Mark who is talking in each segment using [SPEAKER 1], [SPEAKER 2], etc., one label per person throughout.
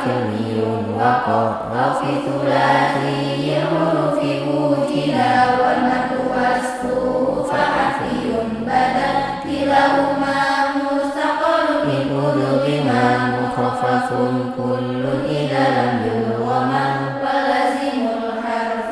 [SPEAKER 1] كلي وقاف ثلاثي الحروف موجلا والنحو والصروف فحفي بدا كلاهما مستقل من أدغما مخفف كل إذا لم يلغما ولازم الحرف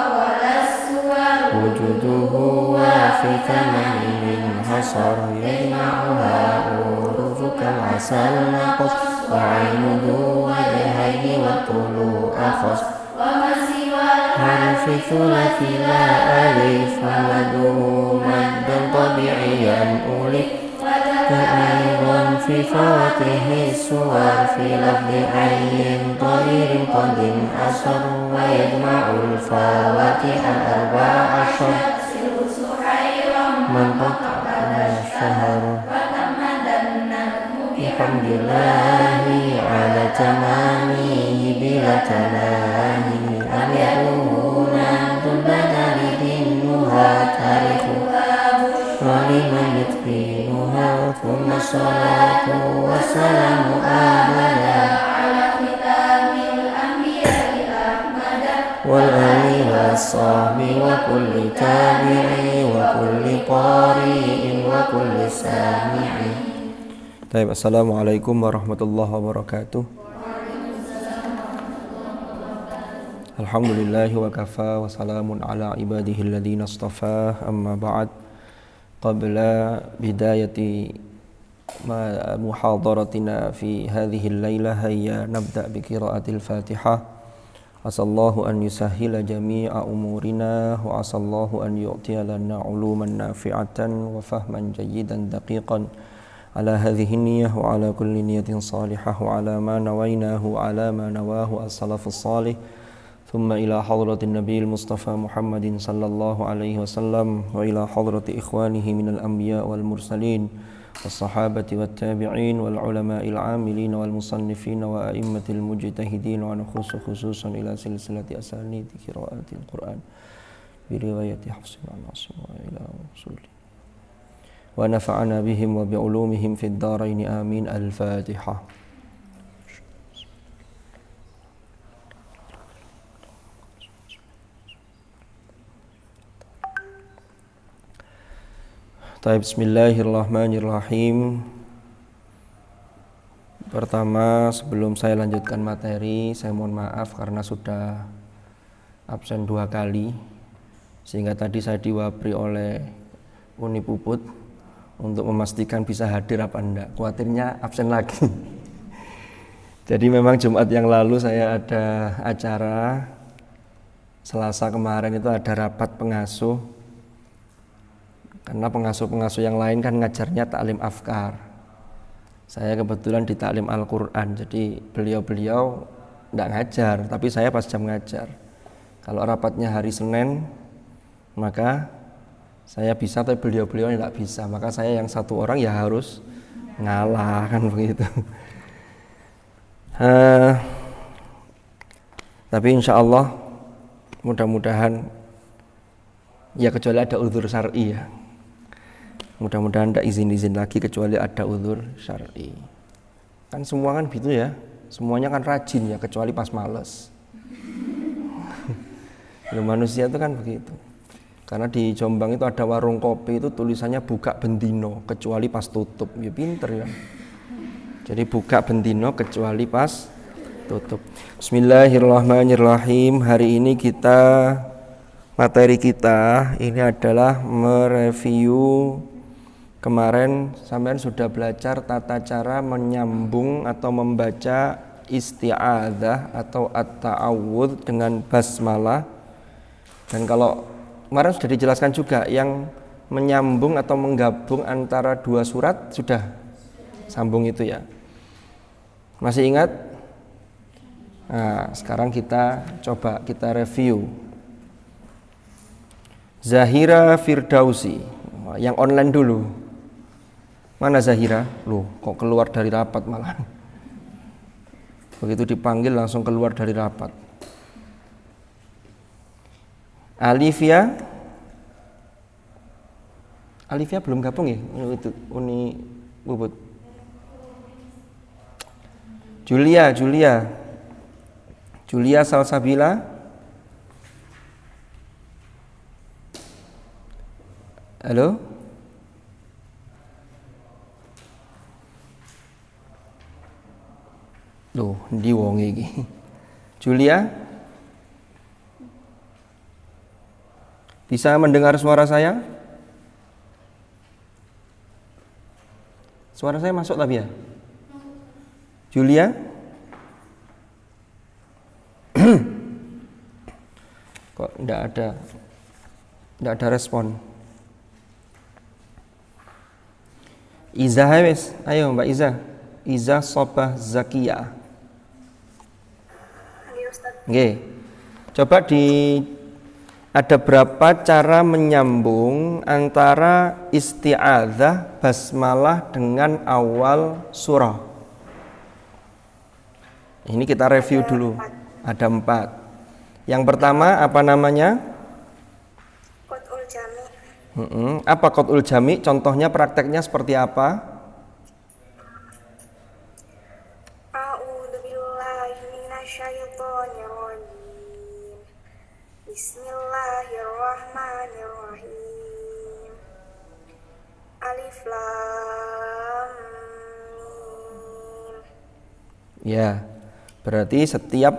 [SPEAKER 1] أول السور وجوده وفي ثمن حصر يجمعها حروف كالعسل نقص وعينه وجهين والطلوع أخص وما سوى الحرف ثلاثي لا ألف فمده مدا طبيعيا ألف كأيضا في فواتح السور في لفظ أي طريق قد أسر ويجمع الفواتح الأربع عشر من قطع الشهر بحمد الله على تمامه بلا تناهي أن يكون البدر دينها تاريخها ولمن يتقنها ثم الصلاة والسلام أبدا على ختام الأنبياء أحمد والآل والصحب وكل تابع وكل قارئ وكل سامع. Baik, assalamualaikum warahmatullahi wabarakatuh. Alhamdulillahi wa kafa wa salamun ala ibadihi alladhina astafa amma ba'd. Qabla bidayati muhadaratina fi hadhihi al-layla hayya nabda bi qira'atil Fatihah. Asallahu an yusahhila jami'a umurina wa asallahu an yu'tiya lana 'uluman nafi'atan wa fahman jayyidan daqiqan. على هذه النية وعلى كل نية صالحة وعلى ما نويناه وعلى ما نواه السلف الصالح ثم إلى حضرة النبي المصطفى محمد صلى الله عليه وسلم وإلى حضرة إخوانه من الأنبياء والمرسلين والصحابة والتابعين والعلماء العاملين والمصنفين وأئمة المجتهدين ونخص خصوصا إلى سلسلة أسانيد قراءة القرآن برواية حفص عن عاصم وإلى رسوله ونفعنا بهم وبعلومهم في الدارين آمين. الفاتحة. Bismillahirrahmanirrahim. Pertama, sebelum saya lanjutkan materi, saya mohon maaf karena sudah absen 2 kali, sehingga tadi saya diwabri oleh Uni Puput untuk memastikan bisa hadir apa enggak. Khawatirnya absen lagi. Jadi memang Jumat yang lalu saya ada acara, Selasa kemarin itu ada rapat pengasuh. Karena pengasuh-pengasuh yang lain kan ngajarnya taklim afkar. Saya kebetulan di taklim Al-Quran, jadi beliau-beliau enggak ngajar, tapi saya pas jam ngajar. Kalau rapatnya hari Senin, maka saya bisa, tapi beliau-beliau tidak bisa. Maka saya yang satu orang ya harus ngalah, kan begitu. Tapi insya Allah mudah-mudahan ya, kecuali ada uzur syar'i ya. Mudah-mudahan tidak izin-izin lagi kecuali ada uzur syar'i. Kan semua kan gitu ya. Semuanya kan rajin ya, kecuali pas males. Manusia itu kan begitu. Karena di Jombang itu ada warung kopi itu tulisannya buka bendino kecuali pas tutup. Ya pinter ya. Jadi buka bendino kecuali pas tutup. Bismillahirrahmanirrahim. Hari ini materi kita ini adalah mereview. Kemarin sampean sudah belajar tata cara menyambung atau membaca isti'adzah atau at-ta'awudz dengan basmalah. Dan kalau kemarin sudah dijelaskan juga yang menyambung atau menggabung antara 2 surat sudah sambung itu ya. Masih ingat? Nah, sekarang kita review. Zahira Firdausi, yang online dulu. Mana Zahira? Loh, kok keluar dari rapat malah. Begitu dipanggil langsung keluar dari rapat. Alifia belum gabung ya? Itu Uni Bubut. Julia Salsabila. Halo? Loh, ndi wong iki? Julia? Bisa mendengar suara saya? Suara saya masuk tapi ya? Julia? Kok enggak ada respon. Iza wis, ayo Mbak Iza. Iza Sobah Zakia. Nggih. Coba ada berapa cara menyambung antara isti'adzah basmalah dengan awal surah? Ini kita review dulu. Ada 4. Yang pertama apa namanya?
[SPEAKER 2] Qat'ul jami'.
[SPEAKER 1] Apa qat'ul jami'? Contohnya prakteknya seperti apa?
[SPEAKER 2] A'udzu billahi minasyaitonir rajim. Bismillahirrahmanirrahim. Alif lam mim.
[SPEAKER 1] Ya. Berarti setiap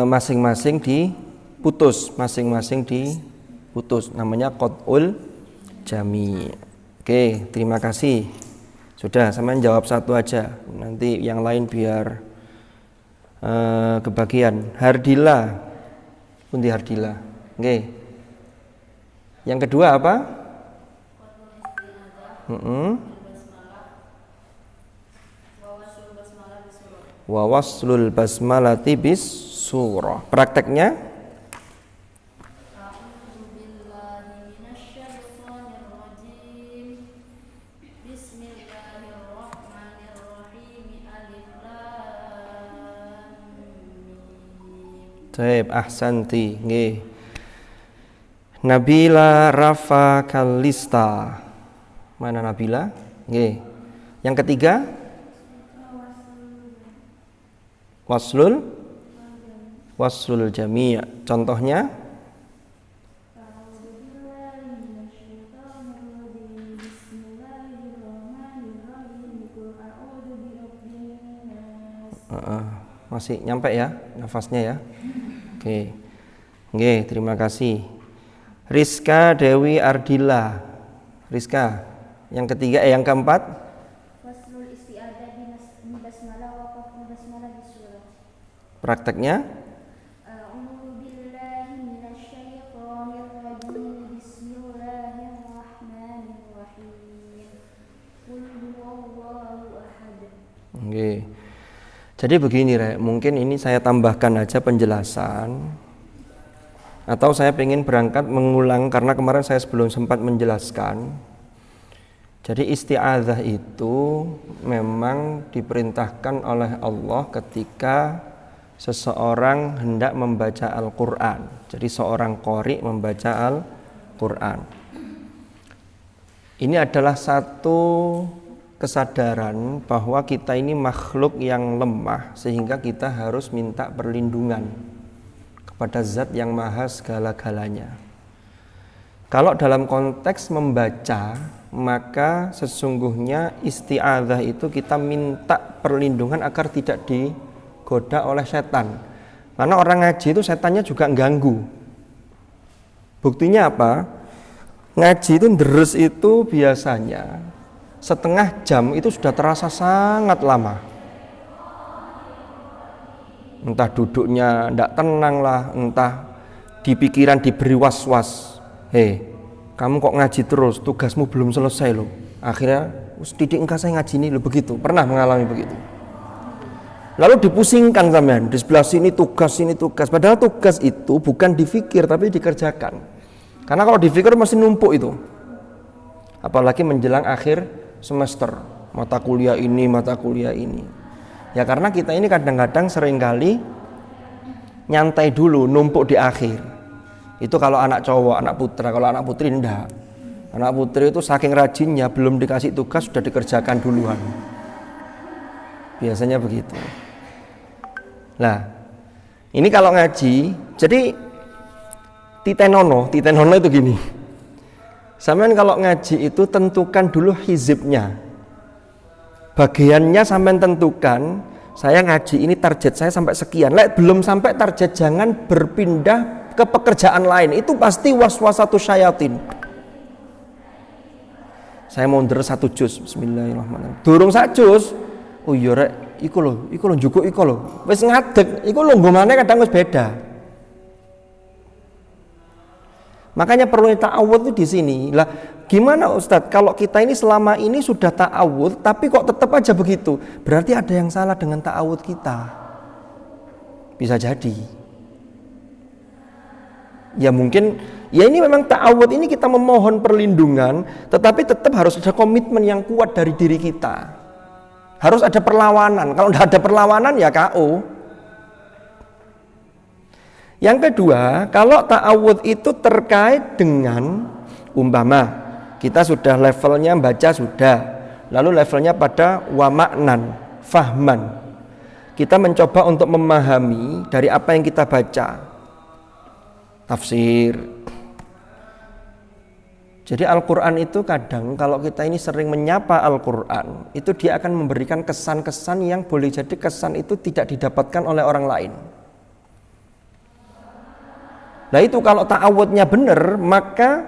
[SPEAKER 1] masing-masing diputus, namanya qat'ul jami'. Oke, terima kasih. Sudah, sampean jawab satu aja. Nanti yang lain biar kebagian. Hardila. Pundi Hardila. Oke. Yang kedua apa? Wa waslul basmalati bis surah. Prakteknya
[SPEAKER 3] A'udzu billahi minasyaitonir rajim. Bismillahirrahmanirrahim. Alif lam mim.
[SPEAKER 1] Baik, ahsanti. Nggih. Nabila Rafa Kalista. Mana Nabila? Nggih. Yang ketiga? Waslul jami'. Contohnya? Masih nyampe ya nafasnya ya? Oke. Oke, terima kasih. Rizka Dewi Ardila. Rizka. Yang ketiga, yang keempat?
[SPEAKER 3] Waslul isti'adzah bi basmalah wa qaful basmalah bi surah.
[SPEAKER 1] Prakteknya?
[SPEAKER 3] A'udzu billahi minasyaitonir rajim. Bismillahirrahmanirrahim. Qul huwallahu ahad.
[SPEAKER 1] Oke. Jadi begini, Rek, mungkin ini saya tambahkan aja penjelasan. Atau saya ingin berangkat mengulang karena kemarin saya sebelum sempat menjelaskan. Jadi isti'adzah itu memang diperintahkan oleh Allah ketika seseorang hendak membaca Al-Quran. Jadi seorang qori membaca Al-Quran. Ini adalah satu kesadaran bahwa kita ini makhluk yang lemah, sehingga kita harus minta perlindungan kepada zat yang maha segala-galanya. Kalau dalam konteks membaca, maka sesungguhnya isti'adzah itu kita minta perlindungan agar tidak digoda oleh setan. Karena orang ngaji itu setannya juga ganggu. Buktinya apa? Ngaji itu deres itu biasanya setengah jam itu sudah terasa sangat lama. Entah duduknya tidak tenang lah, entah di pikiran diberi was-was. Kamu kok ngaji terus, tugasmu belum selesai loh. Akhirnya, tidik engkau saya ngaji ini loh, begitu. Pernah mengalami begitu. Lalu dipusingkan sampean, di sebelah sini tugas, sini tugas. Padahal tugas itu bukan difikir tapi dikerjakan. Karena kalau difikir masih numpuk itu. Apalagi menjelang akhir semester, mata kuliah ini. Ya karena kita ini kadang-kadang seringkali nyantai dulu, numpuk di akhir. Itu kalau anak cowok, anak putra. Kalau anak putri enggak. Anak putri itu saking rajinnya, belum dikasih tugas sudah dikerjakan duluan. Biasanya begitu. Nah, ini kalau ngaji, jadi titenono itu gini. Sampean kalau ngaji itu tentukan dulu hizibnya. Bagiannya sampean tentukan, saya ngaji ini target saya sampai sekian. Lek belum sampai target jangan berpindah ke pekerjaan lain. Itu pasti waswasatus syayatin. Saya mau deres 1 juz, bismillahirrahmanirrahim. Durung 1 juz. Oh iya rek, iku lho njukuk iku lho. Wis ngadeg, iku lho nggomane kadang wis beda. Makanya perlu ta'awudz itu di sini. Lah, gimana Ustadz kalau kita ini selama ini sudah ta'awudz tapi kok tetap aja begitu? Berarti ada yang salah dengan ta'awudz kita. Bisa jadi. Ya mungkin, ya ini memang ta'awudz ini kita memohon perlindungan, tetapi tetap harus ada komitmen yang kuat dari diri kita. Harus ada perlawanan. Kalau tidak ada perlawanan ya KO. Yang kedua, kalau ta'awudz itu terkait dengan umpama kita sudah levelnya baca sudah, lalu levelnya pada wa maknan, fahman. Kita mencoba untuk memahami dari apa yang kita baca. Tafsir. Jadi Al-Quran itu kadang kalau kita ini sering menyapa Al-Quran, itu dia akan memberikan kesan-kesan yang boleh jadi kesan itu tidak didapatkan oleh orang lain. Nah itu kalau ta'awudnya benar, maka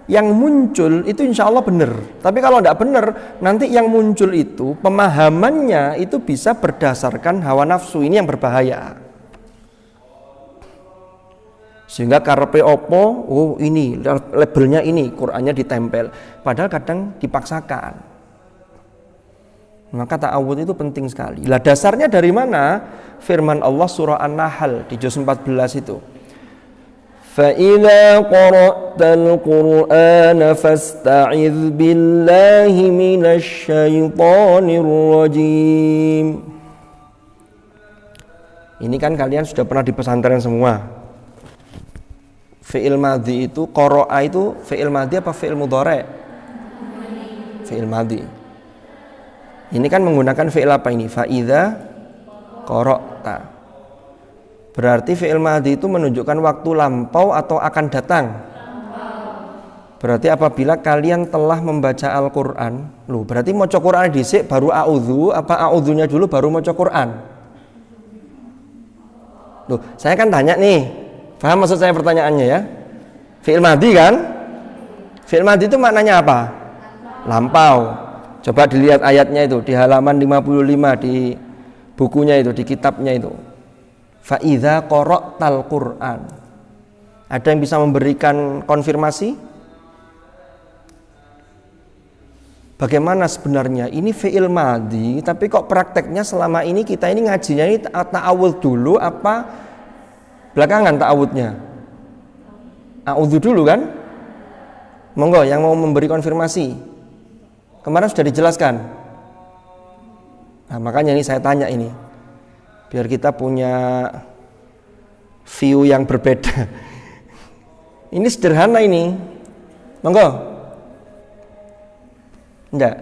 [SPEAKER 1] yang muncul itu insya Allah benar. Tapi kalau tidak benar, nanti yang muncul itu pemahamannya itu bisa berdasarkan hawa nafsu. Ini yang berbahaya. Sehingga karepe opo, oh ini labelnya ini, Qur'annya ditempel. Padahal kadang dipaksakan. Maka ta'awudz itu penting sekali. Lah dasarnya dari mana? Firman Allah surah An-Nahl di juz 14 itu. فَإِذَا قَرَأْتَ الْقُرْآنَ فَاسْتَعِذْ بِاللَّهِ مِنَ الشَّيْطَانِ الرَّجِيمِ. Ini kan kalian sudah pernah di pesantren semua. Fi'il madhi itu, qara'a itu fi'il madhi apa fi'il mudhari'? Fi'il madhi. Ini kan menggunakan fi'il apa ini? Fa'idha qara'ta. Berarti fi'il madhi itu menunjukkan waktu lampau atau akan datang. Berarti apabila kalian telah membaca Al-Quran, loh berarti maca Quran dhisik baru a'udzu, apa a'udzunya dulu baru maca Quran? Loh, saya kan tanya nih, paham maksud saya pertanyaannya ya? Fi'il madhi kan? Fi'il madhi itu maknanya apa? Lampau. Coba dilihat ayatnya itu di halaman 55 di bukunya itu, di kitabnya itu. Fa'idha qara'tal Qur'an. Ada yang bisa memberikan konfirmasi? Bagaimana sebenarnya? Ini fi'il madhi, tapi kok prakteknya selama ini kita ini ngajinya ini ta'awudz dulu apa belakangan ta'awudznya? A'udzu dulu kan? Monggo yang mau memberi konfirmasi. Kemarin sudah dijelaskan. Nah, makanya ini saya tanya ini. Biar kita punya view yang berbeda. Ini sederhana ini. Monggo. Enggak.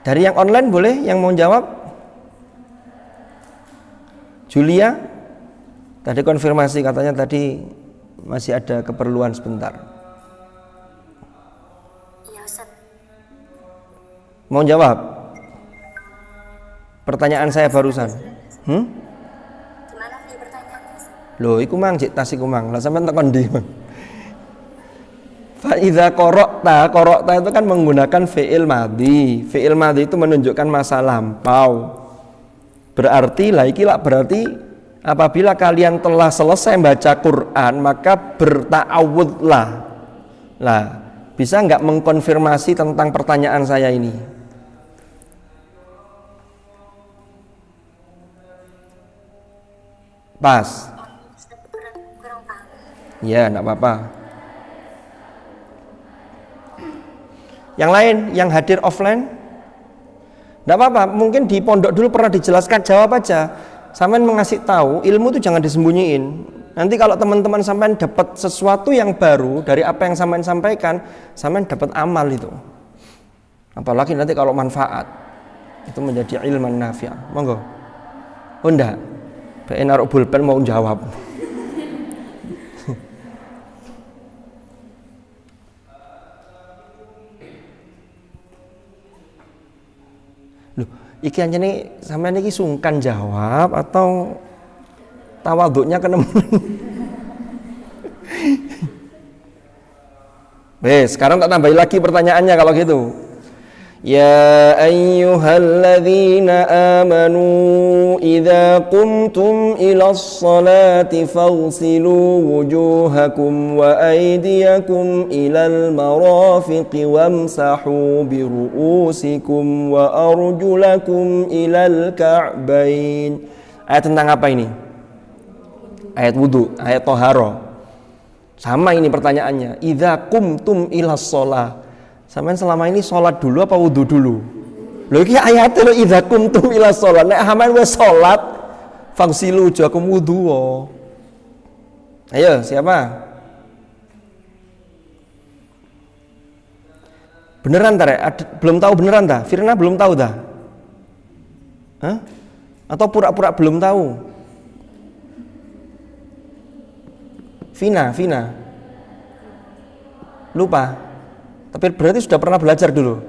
[SPEAKER 1] Dari yang online boleh yang mau jawab? Julia? Tadi konfirmasi katanya tadi masih ada keperluan sebentar. Mau jawab? Pertanyaan saya barusan.
[SPEAKER 2] Gimana sih pertanyaannya?
[SPEAKER 1] Loh, iku mang cek tas iku mang. Lah sampean tekan ndi, Mang? Fa idza qara'ta itu kan menggunakan fi'il madhi. Fi'il madhi itu menunjukkan masa lampau. Berarti berarti apabila kalian telah selesai baca Quran, maka berta'awudz-lah. Lah, bisa enggak mengkonfirmasi tentang pertanyaan saya ini? Pas.
[SPEAKER 2] Kurang paham.
[SPEAKER 1] Ya, enggak apa-apa. Yang lain, yang hadir offline? Enggak apa-apa, mungkin di pondok dulu pernah dijelaskan, jawab aja. Sampean mengasih tahu, ilmu itu jangan disembunyiin. Nanti kalau teman-teman sampean dapat sesuatu yang baru dari apa yang sampean sampaikan, sampean dapat amal itu. Apalagi nanti kalau manfaat, itu menjadi ilman nafi'. Monggo. Oh enggak. Bae naruh pulpen mau jawab. Loh, iki anjene sampean iki sungkan jawab atau tawaduknya kenemuan? Sekarang tak tambahin lagi pertanyaannya kalau gitu. Ya ayyuhalladzina amanu idza qumtum ilas salati faghsilu wujuhakum wa aydiyakum ilal marafiqi wamsahu biru'usikum wa arjulakum ilal ka'bain. Ayat tentang apa ini? Ayat wudu, ayat toharo. Sama ini pertanyaannya. Idza qumtum ilas shalah. Sampeyan selama ini sholat dulu apa wudu dulu? Lho iki ayate lho idza qumtum ilas shalah. Nek sampeyan wis sholat, fagsilu wujuhakum wudu. Ayo, siapa? Beneran tar ya? Belum tahu beneran dah? Firna belum tahu dah? Hah? Atau pura-pura belum tahu? Vina lupa. Tapi berarti sudah pernah belajar dulu.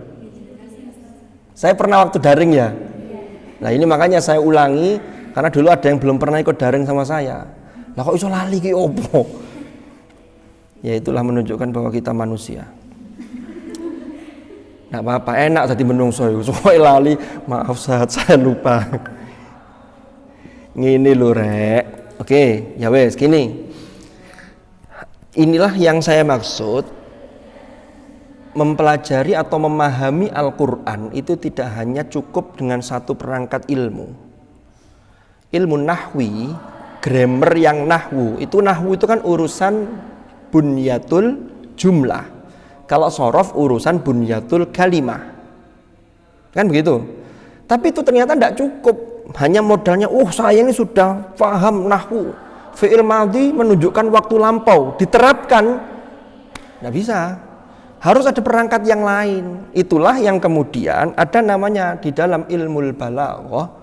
[SPEAKER 1] Saya pernah waktu daring ya. Nah ini makanya saya ulangi karena dulu ada yang belum pernah ikut daring sama saya. Lah kok iso lali ki opo? Ya itulah menunjukkan bahwa kita manusia. Nggak apa-apa, enak tadi menungso iku. Soale lali, maaf saya lupa. Ngene lho rek. Oke, ya wes gini. Inilah yang saya maksud. Mempelajari atau memahami Al-Quran itu tidak hanya cukup dengan satu perangkat ilmu. Ilmu nahwi, grammar yang nahwu itu kan urusan bunyatul jumlah. Kalau sorof urusan bunyatul kalimah. Kan begitu. Tapi itu ternyata tidak cukup. Hanya modalnya, saya ini sudah paham nahwu. Fi'il madhi menunjukkan waktu lampau. Diterapkan, tidak bisa. Harus ada perangkat yang lain. Itulah yang kemudian ada namanya di dalam ilmul balaghah.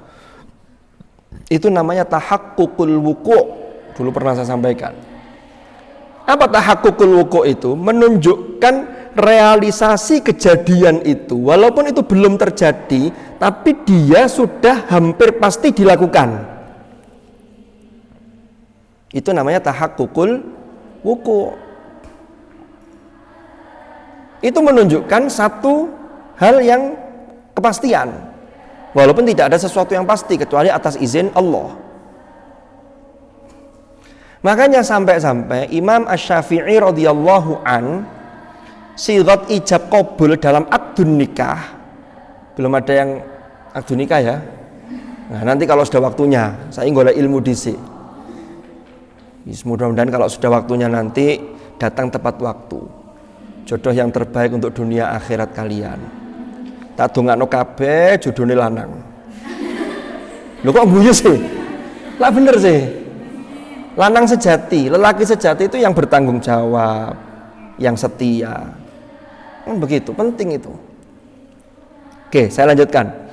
[SPEAKER 1] Itu namanya tahaqqukul wuqu'. Dulu pernah saya sampaikan. Apa tahaqqukul wuqu' itu? Menunjukkan realisasi kejadian itu. Walaupun itu belum terjadi, tapi dia sudah hampir pasti dilakukan. Itu namanya tahaqqukul wuqu'. Itu menunjukkan satu hal yang kepastian, walaupun tidak ada sesuatu yang pasti kecuali atas izin Allah. Makanya sampai-sampai Imam Asy-Syafi'i radhiyallahu an sighat ijab qabul dalam akdun nikah, belum ada yang akdun nikah ya. Nah nanti kalau sudah waktunya saya golek ilmu dhisik. Mudah-mudahan kalau sudah waktunya nanti datang tepat waktu. Jodoh yang terbaik untuk dunia akhirat kalian. Tak dongakno kabeh jodone lanang. Lho kok guyu sih? Lah bener sih. Lanang sejati, lelaki sejati itu yang bertanggung jawab, yang setia. Kan begitu, penting itu. Oke, saya lanjutkan.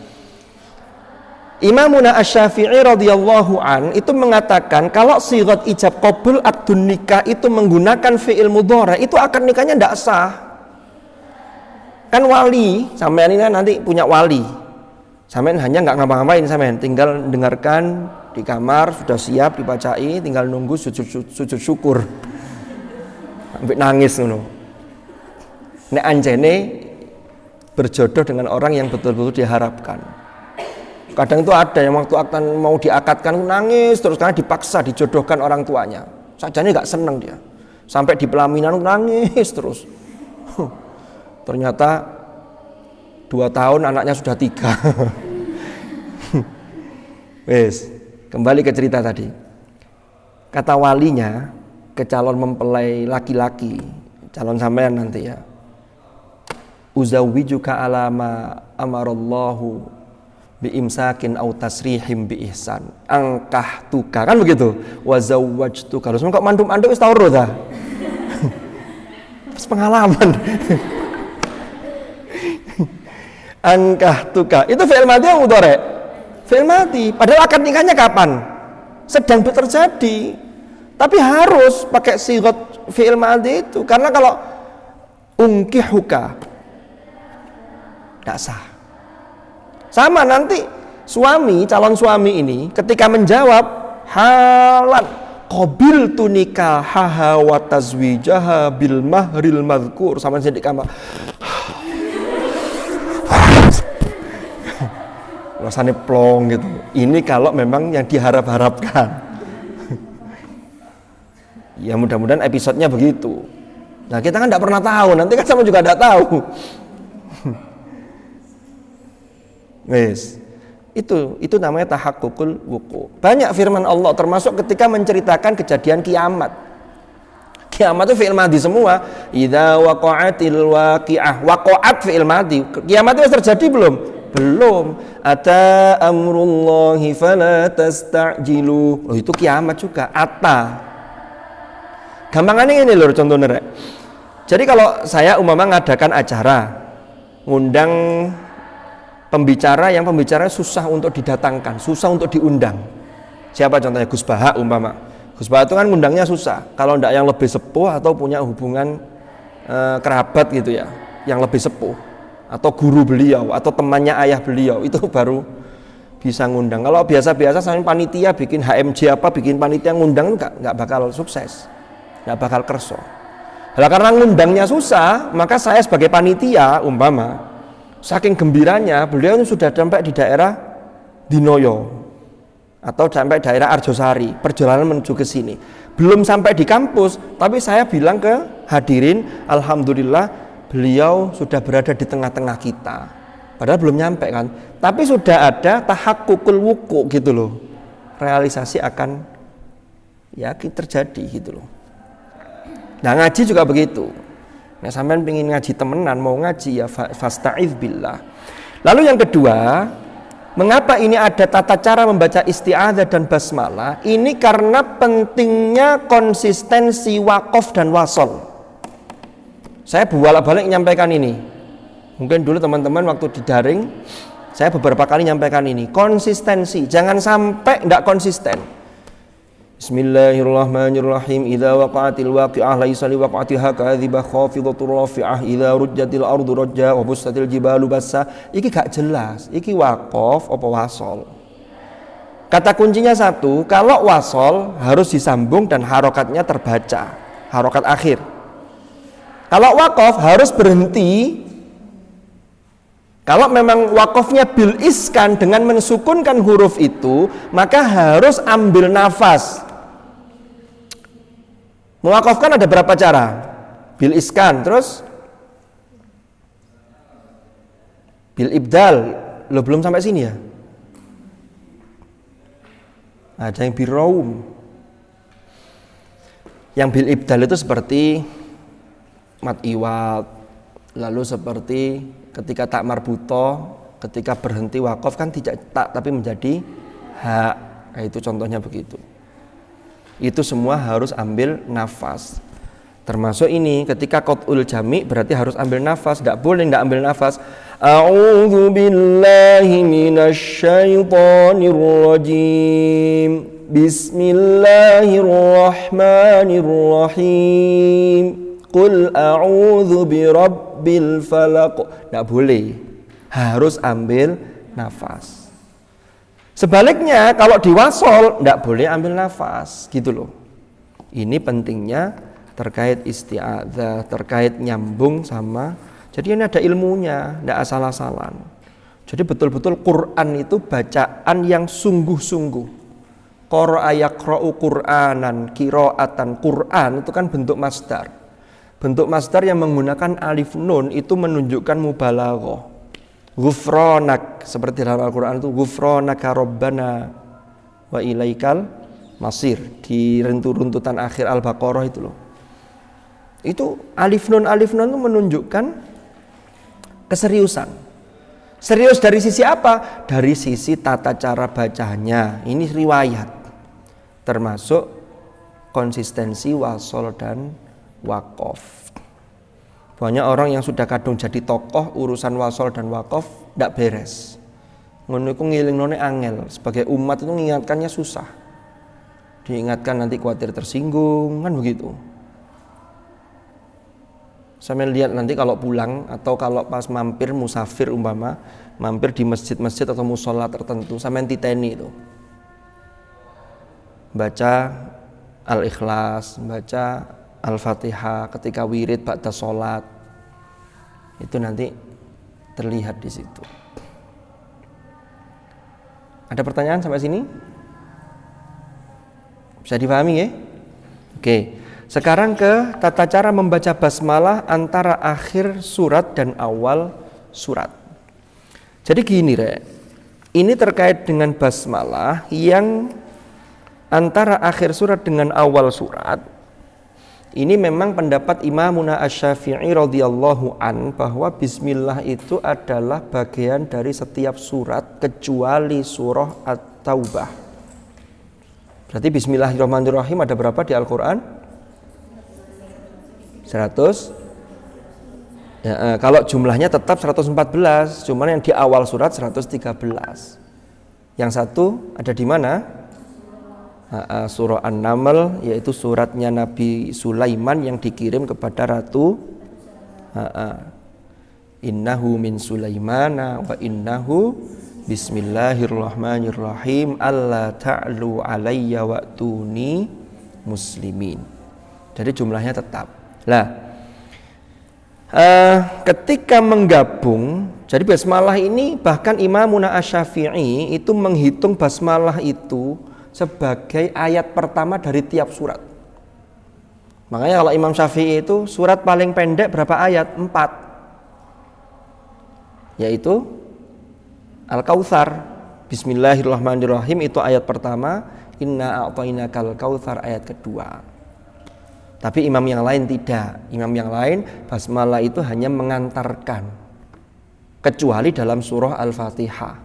[SPEAKER 1] Imamuna Asy-Syafi'i radhiyallahu an itu mengatakan kalau sighat ijab qabul akdun nikah itu menggunakan fi'il mudhari itu akad nikahnya tidak sah. Kan wali, sampean ini nanti punya wali. Sampean hanya nggak ngapa-ngapain, sampean tinggal dengarkan di kamar sudah siap dibacai, tinggal nunggu sujud syukur. Sampai nangis ngono. Nek anjene berjodoh dengan orang yang betul-betul diharapkan. Kadang itu ada yang waktu akan mau diakadkan nangis terus karena dipaksa dijodohkan orang tuanya. Sajane nggak seneng dia. Sampai di pelaminan nangis terus. Ternyata 2 tahun anaknya sudah 3. Wes, kembali ke cerita tadi. Kata walinya ke calon mempelai laki-laki, calon sampean nanti ya. Uzawwijuka alama amarallahu imsakin au tasrihim bi ihsan. Ankahtuka kan begitu. Wa zawwajtuka. Terus kok mandum-mandum wis tau ro ta? Pas pengalaman. Ankahtuka. Itu fi'il madhi atau mudhari'? Fi'il madhi. Padahal akad nikahnya kapan? Sedang terjadi. Tapi harus pakai sighat fi'il madhi itu. Karena kalau ungkihuka tidak sah. Sama nanti suami, calon suami ini ketika menjawab halan qabiltu nikahaha wa tazwijaha bil mahril madhkur sama sedek kamar. Rasanya plong gitu. Ini kalau memang yang diharap-harapkan. Ya mudah-mudahan episodenya begitu. Nah kita kan tidak pernah tahu, nanti kan sama juga tidak tahu. Wes, itu namanya tahakkukul wuku. Banyak firman Allah termasuk ketika menceritakan kejadian kiamat. Kiamat itu fi'il madhi semua. Idza waqa'atil waqi'ah. Waqa'at fi'il madhi. Kiamat itu terjadi belum? Belum. Ata amrullahi fala tasta'jilu. Oh, itu kiamat juga. Ata. Gampangannya ini lho contohnya. Jadi kalau saya umpama ngadakan acara, ngundang pembicara yang pembicaranya susah untuk didatangkan, susah untuk diundang. Siapa contohnya? Gus Baha umpama. Gus Baha itu kan ngundangnya susah. Kalau ndak yang lebih sepuh atau punya hubungan kerabat gitu ya, yang lebih sepuh. Atau guru beliau atau temannya ayah beliau itu baru bisa ngundang. Kalau biasa-biasa sampai panitia bikin HMJ apa bikin panitia ngundang nggak bakal sukses, nggak bakal kerso. Nah, karena ngundangnya susah, maka saya sebagai panitia umpama saking gembiranya beliau itu sudah sampai di daerah Dinoyo atau sampai daerah Arjosari, perjalanan menuju ke sini. Belum sampai di kampus, tapi saya bilang ke hadirin, alhamdulillah beliau sudah berada di tengah-tengah kita. Padahal belum nyampe kan. Tapi sudah ada tahakkukul wuku gitu loh. Realisasi akan terjadi gitu loh. Nah ngaji juga begitu. Nah sampean pengen ngaji temenan, mau ngaji ya fasta'iz billah. Lalu yang kedua, mengapa ini ada tata cara membaca isti'adzah dan basmalah? Ini karena pentingnya konsistensi waqaf dan wasol. Saya bolak-balik menyampaikan ini. Mungkin dulu teman-teman waktu di daring, saya beberapa kali menyampaikan ini. Konsistensi, jangan sampai tidak konsisten. Bismillahirrahmanirrahim. Idza waqa'atil waqi'ah laisa liwaqa'atiha kadhibah khafidatur rafi'ah idza rujjatil ardu rajja wa bussatil jibalu bassa. Iki gak jelas. Iki waqaf apa wasol? Kata kuncinya satu, kalau wasol harus disambung dan harokatnya terbaca. Harokat akhir. Kalau wakaf harus berhenti. Kalau memang wakafnya bil iskan dengan mensukunkan huruf itu, maka harus ambil nafas. Mewakafkan ada berapa cara? Bil iskan, terus bil ibdal. Lo belum sampai sini ya? Ada yang birraum. Yang bil ibdal itu seperti mat iwad, lalu seperti ketika tak marbuto, ketika berhenti wakaf kan tidak tak tapi menjadi hak. Nah, itu contohnya begitu. Itu semua harus ambil nafas. Termasuk ini ketika qat'ul jami' berarti harus ambil nafas, tidak boleh tidak ambil nafas. A'udzu billahi minasyaitonir rajim. Bismillahirrahmanirrahim. Qul a'udzu birabbil falaq. Tidak boleh. Harus ambil nafas. Sebaliknya kalau diwasol tidak boleh ambil nafas, gitu loh. Ini pentingnya terkait isti'adzah, terkait nyambung sama. Jadi ini ada ilmunya, tidak asal-asalan. Jadi betul-betul Quran itu bacaan yang sungguh-sungguh. Qara'a yaqra'u Qur'anan, qira'atan. Quran itu kan bentuk masdar. Bentuk masdar yang menggunakan alif nun itu menunjukkan mubalaghah. Ghufranak, seperti dalam Al-Quran itu ghufranaka rabbana wa ilaikal masir, di runtutan akhir Al-Baqarah itu loh. Itu alif nun itu menunjukkan keseriusan. Serius dari sisi apa? Dari sisi tata cara bacanya. Ini riwayat. Termasuk konsistensi wasol dan wakof. Banyak orang yang sudah kadung jadi tokoh urusan wasol dan wakof tidak beres. Ngono iku ngilingnone angel. Sebagai umat itu mengingatkannya susah. Diingatkan nanti khawatir tersinggung, kan begitu. Sampai lihat nanti kalau pulang atau kalau pas mampir musafir umpama, mampir di masjid-masjid atau musola tertentu, sampai titeni itu. Baca Al-Ikhlas, baca Al-Fatihah ketika wirid ba'da sholat. Itu nanti terlihat di situ. Ada pertanyaan sampai sini? Bisa dipahami ya? Oke. Sekarang ke tata cara membaca basmalah antara akhir surat dan awal surat. Jadi gini Rek. Ini terkait dengan basmalah yang antara akhir surat dengan awal surat. Ini memang pendapat Imamuna Asy-Syafi'i radhiyallahu an bahwa bismillah itu adalah bagian dari setiap surat kecuali surah At-Taubah. Berarti bismillahirrahmanirrahim ada berapa di Al-Qur'an? 100. Ya, kalau jumlahnya tetap 114, cuman yang di awal surat 113. Yang satu ada di mana? Surah An-Naml, yaitu suratnya Nabi Sulaiman yang dikirim kepada Ratu. Innahu min Sulaimana wa innahu bismillahirrahmanirrahim alla ta'lu alayya wa'tuni muslimin. Jadi jumlahnya tetap. Lah, ketika menggabung, jadi basmalah ini bahkan Imamuna Asy-Syafi'i itu menghitung basmalah itu sebagai ayat pertama dari tiap surat. Makanya kalau Imam Syafi'i itu surat paling pendek berapa ayat? 4. Yaitu Al-Kautsar. Bismillahirrahmanirrahim itu ayat pertama, Inna a'tainakal kautsar ayat kedua. Tapi imam yang lain tidak. Imam yang lain basmalah itu hanya mengantarkan. Kecuali dalam surah Al-Fatihah.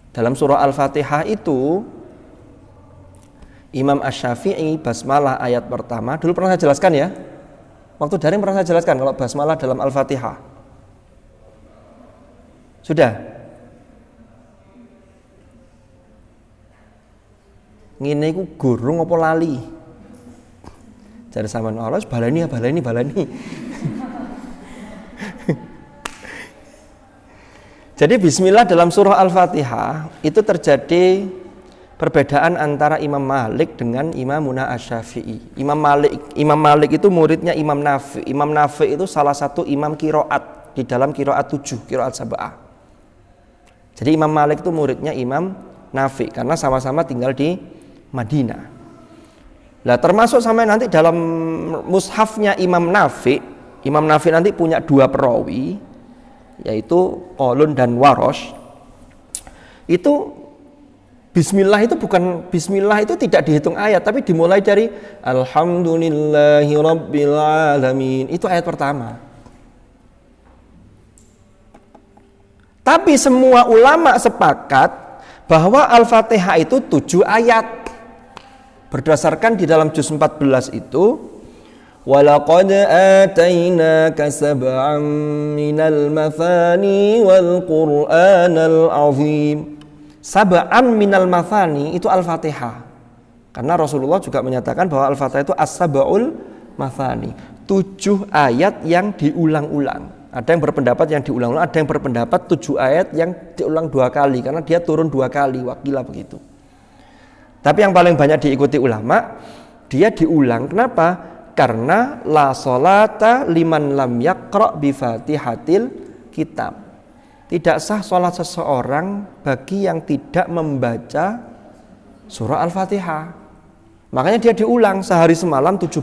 [SPEAKER 1] Dalam surah Al-Fatihah itu Imam Asy-Syafi'i basmalah ayat pertama. Dulu pernah saya jelaskan ya. Waktu daring pernah saya jelaskan kalau basmalah dalam Al-Fatihah. Sudah? Ngene iku gurung apa lali? Jadi sama Allah balani. Jadi bismillah dalam surah Al-Fatihah itu terjadi perbedaan antara Imam Malik dengan Imamuna Asy-Syafi'i. Imam Malik itu muridnya Imam Nafi'. Imam Nafi' itu salah satu imam qiraat di dalam qiraat 7, qiraat sab'ah. Jadi Imam Malik itu muridnya Imam Nafi' karena sama-sama tinggal di Madinah. Lah termasuk sampai nanti dalam mushafnya Imam Nafi' nanti punya 2 perawi yaitu Qalun dan Warosh. Itu bismillah itu tidak dihitung ayat tapi dimulai dari Alhamdulillahi Rabbil Alamin. Itu ayat pertama. Tapi semua ulama sepakat bahwa Al-Fatihah itu 7 ayat. Berdasarkan di dalam juz 14 itu walaqad atainaka sab'an minal mathani wal qur'anal azim. Sab'an minal mathani itu Al-Fatihah. Karena Rasulullah juga menyatakan bahwa Al-Fatihah itu as-sab'ul mathani. 7 ayat yang diulang-ulang. Ada yang berpendapat yang diulang-ulang, ada yang berpendapat 7 ayat yang diulang 2 kali karena dia turun 2 kali, wakilah begitu. Tapi yang paling banyak diikuti ulama, dia diulang. Kenapa? Karena la sholata liman lam yaqra' bi fatihatil kitab. Tidak sah sholat seseorang bagi yang tidak membaca surah Al-Fatihah. Makanya dia diulang sehari semalam 17.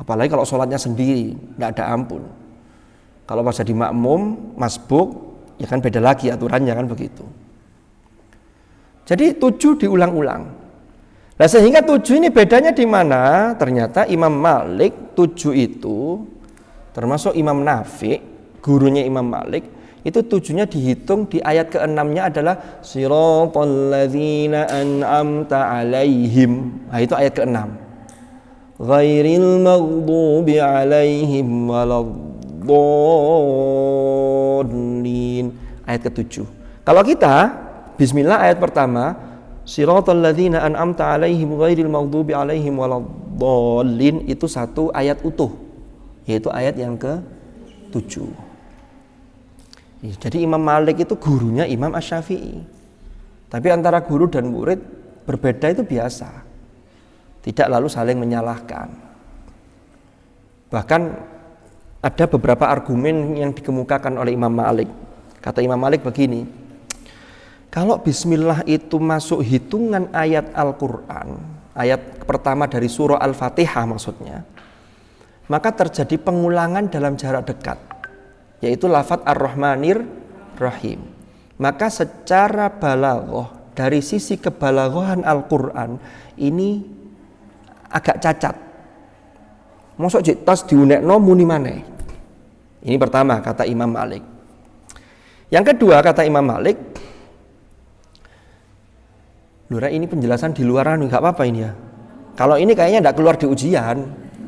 [SPEAKER 1] Apalagi kalau sholatnya sendiri, tidak ada ampun. Kalau pas jadi makmum, masbuk, ya kan beda lagi aturannya kan begitu. Jadi 7 diulang-ulang. Nah sehingga 7 ini bedanya di mana? Ternyata Imam Malik 7 itu termasuk Imam Nafi', gurunya Imam Malik, itu 7-nya dihitung di ayat ke-6-nya adalah siratal ladzina an'amta 'alaihim. Nah, itu ayat ke-6. Ghairil maghdubi 'alaihim waladdallin. Ayat ke-7. Kalau kita bismillah ayat pertama, siratal ladzina an'amta 'alaihim ghairil maghdubi 'alaihim waladdallin, itu satu ayat utuh, yaitu ayat yang ke-7. Jadi Imam Malik itu gurunya Imam Asy-Syafi'i. Tapi antara guru dan murid berbeda itu biasa. Tidak lalu saling menyalahkan. Bahkan ada beberapa argumen yang dikemukakan oleh Imam Malik. Kata Imam Malik begini, kalau bismillah itu masuk hitungan ayat Al-Quran, ayat pertama dari surah Al-Fatihah maksudnya, maka terjadi pengulangan dalam jarak dekat, yaitu lafadz Ar-Rahmanir Rahim. Maka secara balaghah, dari sisi kebalaghahan Al-Quran ini agak cacat. Mosok jek tas diunekno muni maneh. Ini pertama kata Imam Malik. Yang kedua kata Imam Malik, Lura ini penjelasan di luaran nggak apa-apa ini ya. Kalau ini kayaknya nggak keluar di ujian,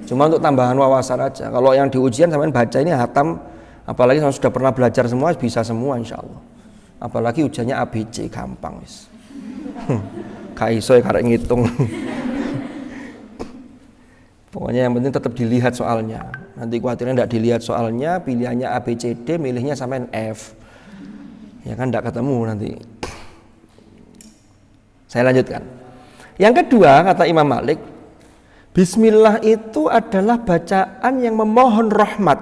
[SPEAKER 1] cuma untuk tambahan wawasan aja. Kalau yang di ujian sampean baca ini hatam, apalagi kalau sudah pernah belajar semua bisa semua insya Allah. Apalagi ujiannya ABC gampang wis. Kaiso ya karek ngitung. Pokoknya yang penting tetap dilihat soalnya. Nanti khawatirnya tidak dilihat soalnya, pilihannya ABCD, milihnya sampean F. Ya kan tidak ketemu nanti. Saya lanjutkan. Yang kedua kata Imam Malik, bismillah itu adalah bacaan yang memohon rahmat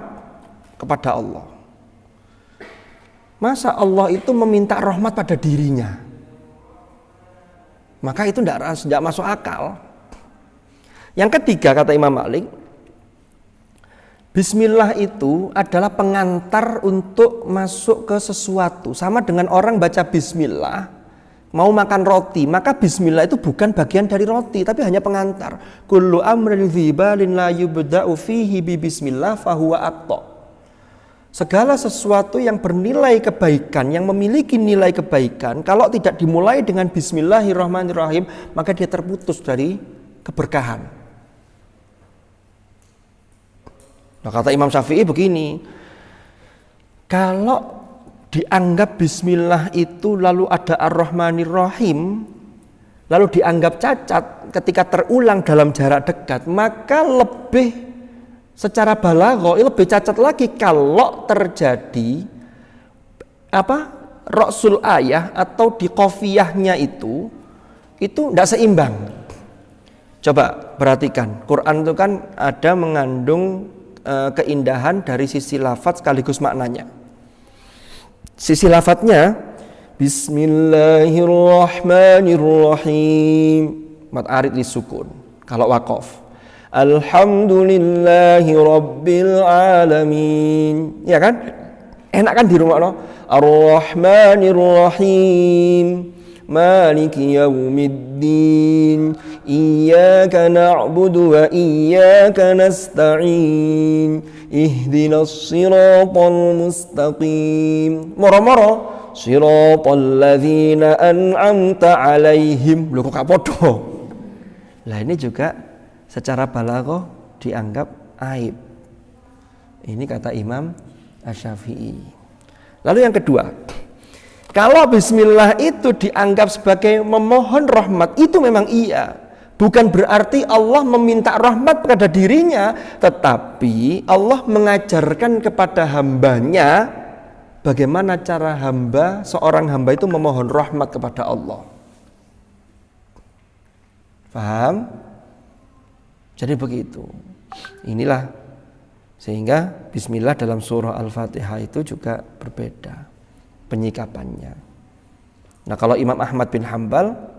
[SPEAKER 1] kepada Allah. Masa Allah itu meminta rahmat pada dirinya? Maka itu tidak masuk akal. Yang ketiga kata Imam Malik, bismillah itu adalah pengantar untuk masuk ke sesuatu. Sama dengan orang baca bismillah mau makan roti, maka bismillah itu bukan bagian dari roti, tapi hanya pengantar. Kullu amrin dzibalin la yubda'u fihi bi bismillah fahuwa aqta. Segala sesuatu yang bernilai kebaikan, yang memiliki nilai kebaikan, kalau tidak dimulai dengan bismillahirrahmanirrahim, maka dia terputus dari keberkahan. Nah, kata Imam Syafi'i begini, kalau dianggap bismillah itu lalu ada ar-Rahmanir Rahim, lalu dianggap cacat ketika terulang dalam jarak dekat, maka lebih secara balaghah lebih cacat lagi kalau terjadi ra'sul ayah atau di qafiyahnya itu tidak seimbang. Coba perhatikan, Quran itu kan ada mengandung keindahan dari sisi lafadz sekaligus maknanya. Sisi lafadznya Bismillahirrahmanirrahim, mat arid lisukun. Kalau waqaf, Alhamdulillahi Rabbil Alamin, ya kan? Enak kan di rumah no? Ar-Rahmanirrahim, Maliki Yaumiddin, Iyyaka na'budu wa iyyaka nasta'in, Ihdinas siratal mustaqim. Moro-moro siratal ladzina an'amta 'alaihim. Lho kok gak podo? Lah ini juga secara balaghah dianggap aib. Ini kata Imam Asy-Syafi'i. Lalu yang kedua, kalau bismillah itu dianggap sebagai memohon rahmat, itu memang iya. Bukan berarti Allah meminta rahmat pada dirinya, tetapi Allah mengajarkan kepada hambanya bagaimana cara seorang hamba itu memohon rahmat kepada Allah. Paham? Jadi begitu. Inilah sehingga bismillah dalam surah Al-Fatihah itu juga berbeda penyikapannya. Nah, kalau Imam Ahmad bin Hambal,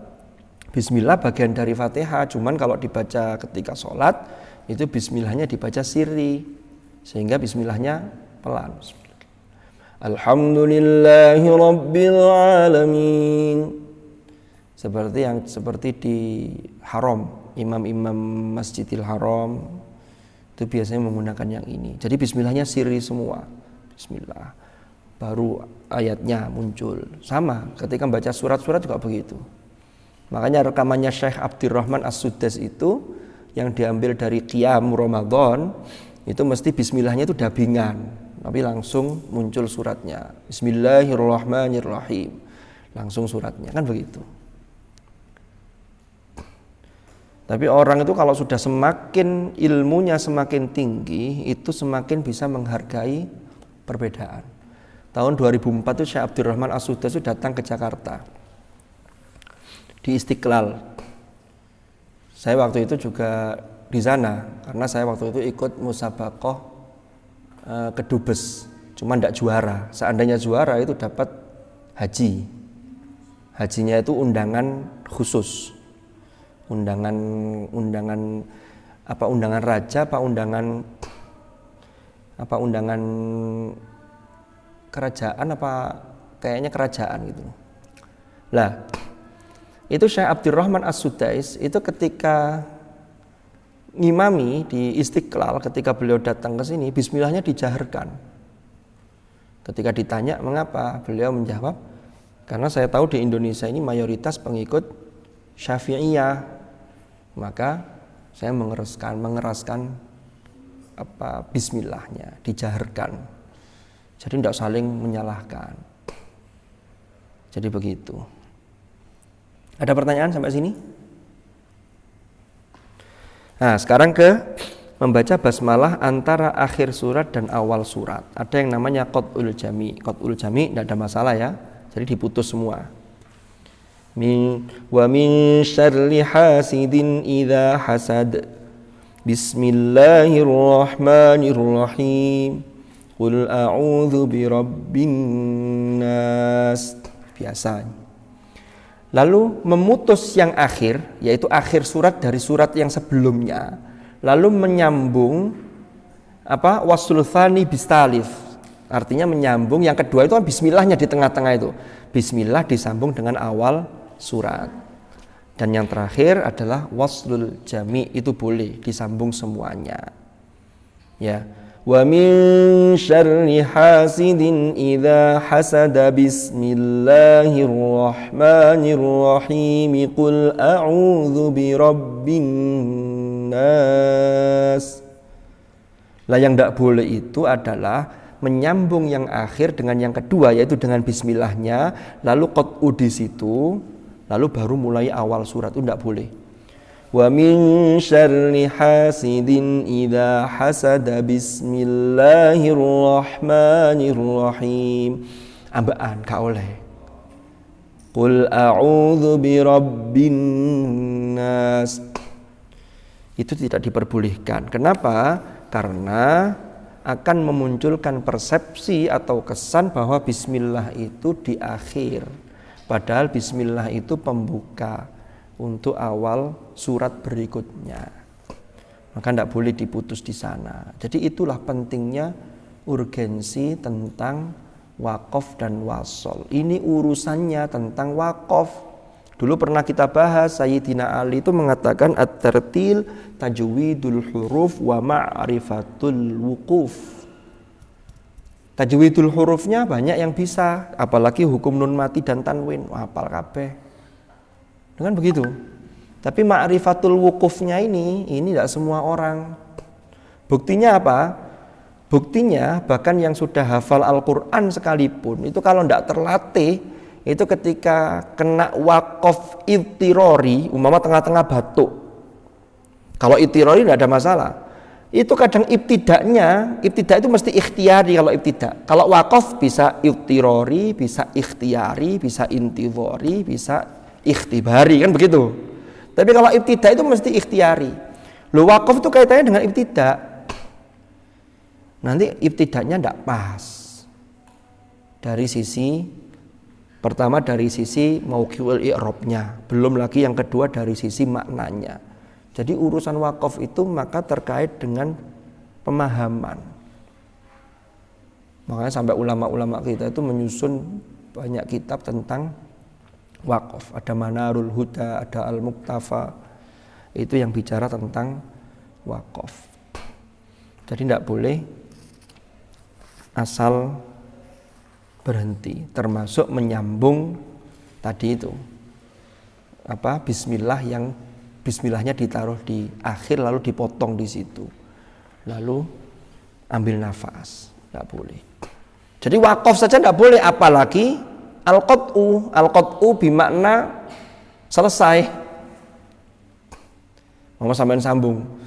[SPEAKER 1] bismillah bagian dari Fatihah, cuman kalau dibaca ketika sholat itu bismillahnya dibaca sirri, sehingga bismillahnya pelan. Alhamdulillahi Rabbil Alamin. Seperti di Haram, imam-imam Masjidil Haram itu biasanya menggunakan yang ini. Jadi bismillahnya sirri semua. Bismillah. baru ayatnya muncul. Sama ketika membaca surat-surat juga begitu. Makanya rekamannya Syekh Abdurrahman As-Sudais itu yang diambil dari Qiyam Ramadan itu mesti bismillahnya itu dabingan, tapi langsung muncul suratnya. Bismillahirrahmanirrahim. Langsung suratnya, kan begitu. Tapi orang itu kalau sudah semakin ilmunya semakin tinggi, itu semakin bisa menghargai perbedaan. Tahun 2004 itu Syekh Abdurrahman As-Sudais itu datang ke Jakarta di Istiqlal. Saya waktu itu juga di sana karena saya waktu itu ikut musabaqah ke Dubes, cuma tidak juara. Seandainya juara itu dapat haji. Hajinya itu undangan khusus. Undangan raja undangan kerajaan kayaknya kerajaan gitu. Lah, itu Syekh Abdurrahman As-Sudais itu ketika ngimami di Istiqlal, ketika beliau datang ke sini, bismillahnya dijaharkan. Ketika ditanya mengapa, beliau menjawab, karena saya tahu di Indonesia ini mayoritas pengikut Syafi'iyah, maka saya mengeraskan bismillahnya dijaharkan. Jadi tidak saling menyalahkan. Jadi begitu. Ada pertanyaan sampai sini? Nah, sekarang ke membaca basmalah antara akhir surat dan awal surat. Ada yang namanya qat'ul jami. Qat'ul jami tidak ada masalah ya. Jadi diputus semua. Wa min syarri hasidin idza hasad. Bismillahirrahmanirrahim. Qul a'udzu birabbin nas. Biasa. Lalu memutus yang akhir, yaitu akhir surat dari surat yang sebelumnya, lalu menyambung waslul tsani bistalif, artinya menyambung yang kedua itu kan bismillahnya di tengah-tengah itu, bismillah disambung dengan awal surat, dan yang terakhir adalah waslul jami, itu boleh disambung semuanya ya. Wa min syarri hasidin idza hasada bismillahirrahmanirrahim qul a'udzu birabbin nas. Lah yang tidak boleh itu adalah menyambung yang akhir dengan yang kedua, yaitu dengan bismillahnya, lalu qat'u di situ, lalu baru mulai awal surat, itu tidak boleh. Wa min syarri hasidin idza hasada bismillahirrahmanirrahim. Ambaan gak oleh. Qul a'udzu birabbin nas. Itu tidak diperbolehkan. Kenapa? Karena akan memunculkan persepsi atau kesan bahwa bismillah itu di akhir. Padahal bismillah itu pembuka untuk awal surat berikutnya. Maka tidak boleh diputus di sana. Jadi itulah pentingnya urgensi tentang wakaf dan wasol. Ini urusannya tentang wakaf. Dulu pernah kita bahas, Sayyidina Ali itu mengatakan at-tartil tajwidul huruf wa ma'rifatul wuquf. Tajwidul hurufnya banyak yang bisa, apalagi hukum nun mati dan tanwin, hafal kabeh. Dengan begitu. Tapi ma'rifatul wukufnya ini tidak semua orang. Buktinya apa? Buktinya bahkan yang sudah hafal Al-Quran sekalipun, itu kalau tidak terlatih, itu ketika kena wakaf ittirori, umpama tengah-tengah batuk. Kalau ittirori tidak ada masalah. Itu kadang ibtidak itu mesti ikhtiari kalau ibtidak. Kalau wakaf bisa ittirori, bisa ikhtiari, bisa intidhori, bisa ikhtibari, kan begitu. Tapi kalau ibtidak itu mesti ikhtiari. Lo wakaf itu kaitannya dengan ibtidak. Nanti ibtidaknya tidak pas. Dari sisi pertama dari sisi mauqi'ul i'rabnya, belum lagi yang kedua dari sisi maknanya. Jadi urusan wakaf itu maka terkait dengan pemahaman. Makanya sampai ulama-ulama kita itu menyusun banyak kitab tentang wakaf. Ada Manarul Huda, ada Al-Muktafa, itu yang bicara tentang wakaf. Jadi tidak boleh asal berhenti, termasuk menyambung tadi itu bismillah yang bismillahnya ditaruh di akhir lalu dipotong di situ, lalu ambil nafas, nggak boleh. Jadi wakaf saja nggak boleh, apalagi al-qat'u bimakna selesai. Mama sampean sambung.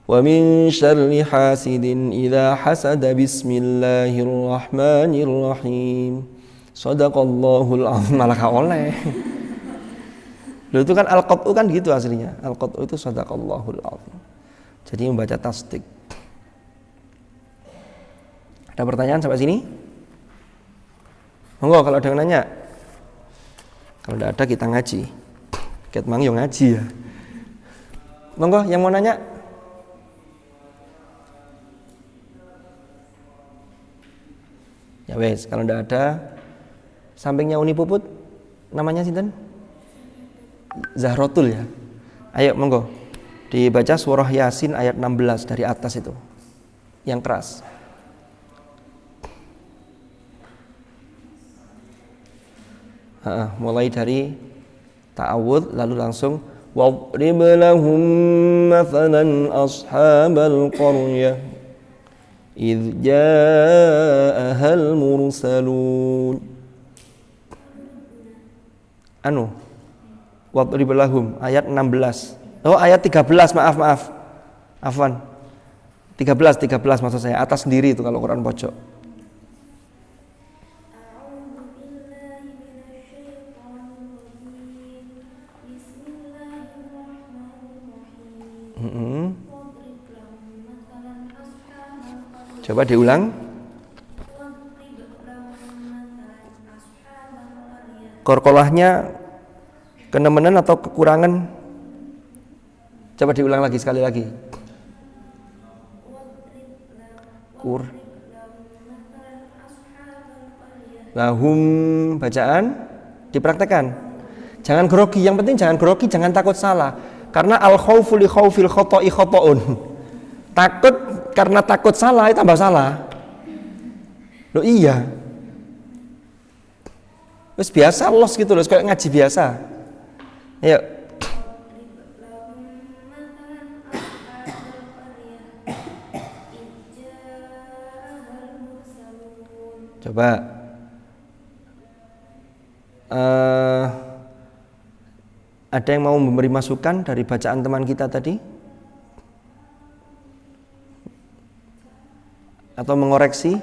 [SPEAKER 1] Wa min syarri hasidin idza hasada bismillahirrahmanirrahim. Shadaqallahul azim. Malah gak oleh. Loh itu kan al-qat'u kan gitu aslinya. Al-qat'u itu shadaqallahul azim. Jadi membaca tasdik. Ada pertanyaan sampai sini? Monggo kalau ada yang nanya. Kalau tidak ada kita ngaji. Ket mang yo ngaji ya. Monggo yang mau nanya. Ya wes, kalau tidak ada, sampingnya Uni Puput, namanya sinten? Zahrotul ya. Ayo monggo, dibaca surah Yasin ayat 16 dari atas itu, yang keras. Mulai dari ta'awudz lalu langsung wadrib lahum mathalan ashabal qaryah إذ جاءها المرسلون wadrib lahum ayat 16. Oh ayat 13, maaf. Afwan. 13 maksud saya, atas sendiri itu kalau Quran pojok. Coba diulang. Korkolahnya kenemenan atau kekurangan? Coba diulang lagi sekali lagi. Lahum bacaan dipraktekkan. Jangan grogi, yang penting jangan grogi, jangan takut salah. Karena al-khaufu li khaufil khoto'i khoto'un. Takut karena takut salah itu tambah salah. Loh iya. Wis biasa los gitu loh, kayak ngaji biasa. Ayo. Coba. Ada yang mau memberi masukan dari bacaan teman kita tadi? Atau mengoreksi,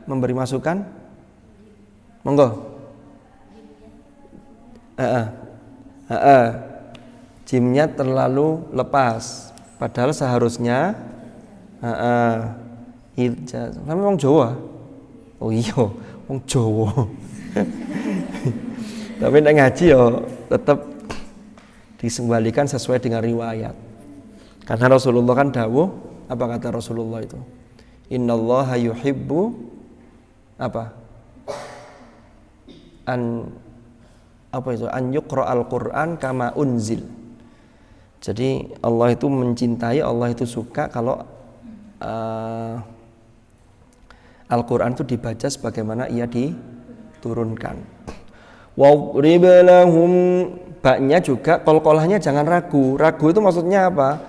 [SPEAKER 1] memberi masukan? Monggo. Jimnya terlalu lepas. Padahal seharusnya sampai wong Jawa. Oh iya, wong Jawa. Tapi nek ngaji yo tetap disembalikan sesuai dengan riwayat. Karena Rasulullah kan dawuh, apa kata Rasulullah itu? Innallaha yuhibbu an yuqra'al Qur'an kama unzil. Jadi Allah itu mencintai, Allah itu suka kalau Al-Qur'an itu dibaca sebagaimana ia diturunkan. Wadrib lahum, baknya juga qalqalahnya jangan ragu. Ragu itu maksudnya apa?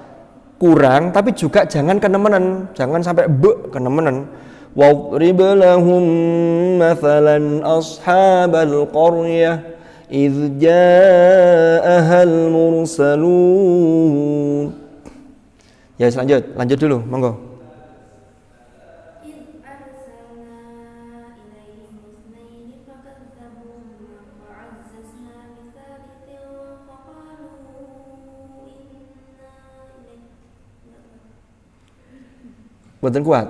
[SPEAKER 1] Kurang, tapi juga jangan kenemenan, jangan sampai kenemenan. Wadrib lahum mathalan ashabal qaryah idz ja'ahal mursalun. Ya lanjut dulu, monggo. Boten kuat.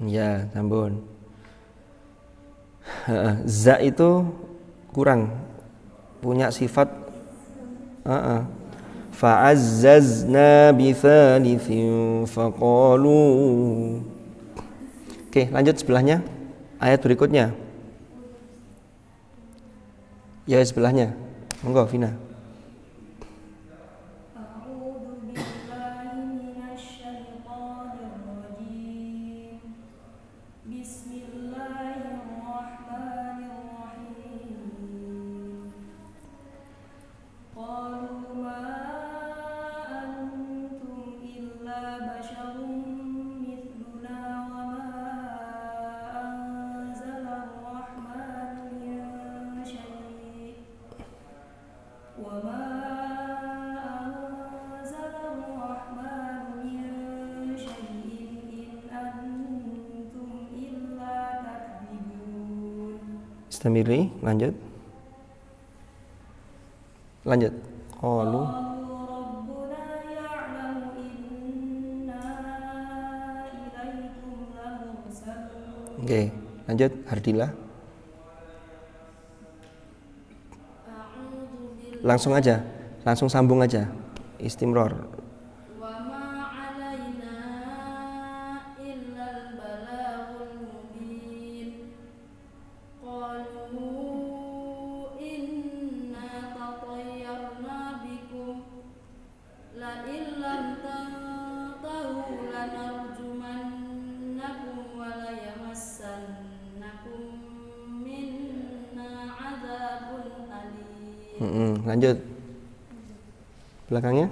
[SPEAKER 1] Ya, sampun. Za itu kurang, punya sifat fa'azzazna bi thalithin faqalu Oke, lanjut sebelahnya. Ayat berikutnya. Ya, sebelahnya. Monggo, Vina. Istamiri, lanjut. Lanjut. Qalu. Oke, lanjut Hardila. Langsung aja, langsung sambung aja. Istimror. Lanjut. Belakangnya.